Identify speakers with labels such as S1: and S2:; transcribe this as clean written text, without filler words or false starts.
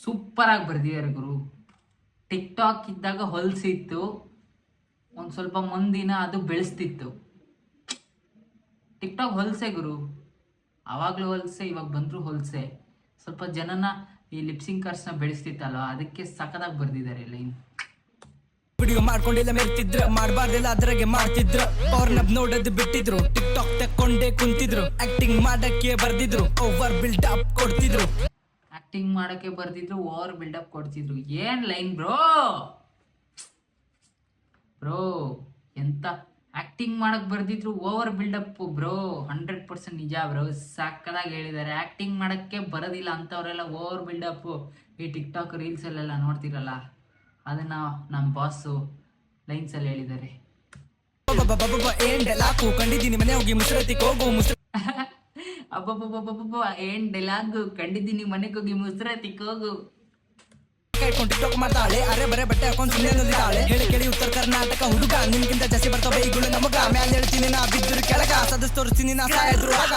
S1: Super ಆಗಿ ಬರ್ದಿದ್ದಾರೆ ಗುರು. Tick talk ಇದ್ದಾಗ ಹೊಲ್ಸಿತ್ತು, ಒಂದು ಸ್ವಲ್ಪ ಮಂದಿನ ಅದು ಬೆಳೆಸ್ತಿತ್ತು. ಟಿಕ್ ಟಾಕ್ ಹೊಲ್ಸೆ ಗುರು, ಆವಾಗಲೂ ಹೊಲ್ಸೆ, ಇವಾಗ ಬಂದರೂ ಹೊಲ್ಸೆ. ಸ್ವಲ್ಪ ಜನನ ಈ ಲಿಪ್ಸಿಂಕರ್ಸ್ನ ಬೆಳೆಸ್ತಿತ್ತಲ್ವ, ಅದಕ್ಕೆ ಸಖತ್ತಾಗಿ ಬರ್ದಿದ್ದಾರೆ ಲೈನ್.
S2: ವಿಡಿಯೋ ಮಾಡ್ಕೊಂಡಿಲ್ಲ ಮೆರ್ತಿದ್ರ, ಮಾಡಬಾರ್ದಿಲ್ಲ ಅದ್ರಾಗೆ ಮಾಡ್ತಿದ್ರು. ಅವ್ರನ್ನ ನೋಡೋದು ಬಿಟ್ಟಿದ್ರು, ಟಿಕ್ ಟಾಕ್ ತಕ್ಕೊಂಡೇ ಕುಂತಿದ್ರು. ಆಕ್ಟಿಂಗ್ ಮಾಡಕ್ಕೆ ಬರ್ದಿದ್ರು, ಓವರ್ ಬಿಲ್ಡ್ ಅಪ್ ಕೊಡ್ತಿದ್ರು.
S1: ಆಕ್ಟಿಂಗ್ ಮಾಡಕ್ಕೆ ಬರ್ದಿದ್ರು, ಓವರ್ ಬಿಲ್ಡಪ್ ಕೊಡ್ತಿದ್ರು. ಏನ್ ಲೈನ್ ಬ್ರೋ, ಬ್ರೋ ಎಂತ ಆಕ್ಟಿಂಗ್ ಮಾಡಕ್ ಬರ್ದಿದ್ರು, ಓವರ್ ಬಿಲ್ಡಪ್ ಬ್ರೋ. 100% ನಿಜ ಬ್ರೋ, ಸಕ್ಕದಾಗಿ ಹೇಳಿದ್ದಾರೆ. ಆಕ್ಟಿಂಗ್ ಮಾಡಕ್ಕೆ ಬರೋದಿಲ್ಲ ಅಂತವ್ರೆಲ್ಲ ಓವರ್ ಬಿಲ್ಡಪ್ ಈ ಟಿಕ್ ಟಾಕ್ ರೀಲ್ಸ್ ಅಲ್ಲೆಲ್ಲ ನೋಡ್ತಿರಲ್ಲ, ಅದನ್ನ ನಮ್ಮ ಬಾಸು ಲೈನ್ಸ್ ಅಲ್ಲಿ ಹೇಳಿದ್ದಾರೆ.
S2: ಕಂಡಿದ್ದೀನಿ ಮನೆ ಹೋಗಿ ಮುಸ್ರತಿಗೆ ಹೋಗು
S1: ಅಬ್ಬಬ್ಬಬ್ಬಬ್ಬ, ಏನ್ ಡೈಲಾಗು, ಕಂಡಿದ್ದೀನಿ ಮನೆಗೆ ಹೋಗಿ ಮುಸ್ರತಿಗೆ ಹೋಗು.
S2: ಟಿಕ್ಟಾಕ್ ಮಾಡ್ತಾಳೆ, ಅರೆ ಬರೆ ಬಟ್ಟೆ ಹಾಕೊಂಡು ಸುಮ್ಮನೆ ನುಲಿತಾಳೆ. ಹೇಳಿ ಕೇಳಿ ಉತ್ತರ ಕರ್ನಾಟಕ ಹುಡುಗ, ನಿಮ್ಗಿಂತ ಜಾಸ್ತಿ ಬರ್ತಾವೆ ಈಗಳು ನಮಗ. ಮ್ಯಾಲೆ ಹೇಳ್ತೀನಿ ನಾ ಬಿದ್ದರು ಕೆಳಗ, ಸದಸ್ ತೋರಿಸ್ತೀನಿ ನಾ ಸಾಯದ್ರು ಆಗ.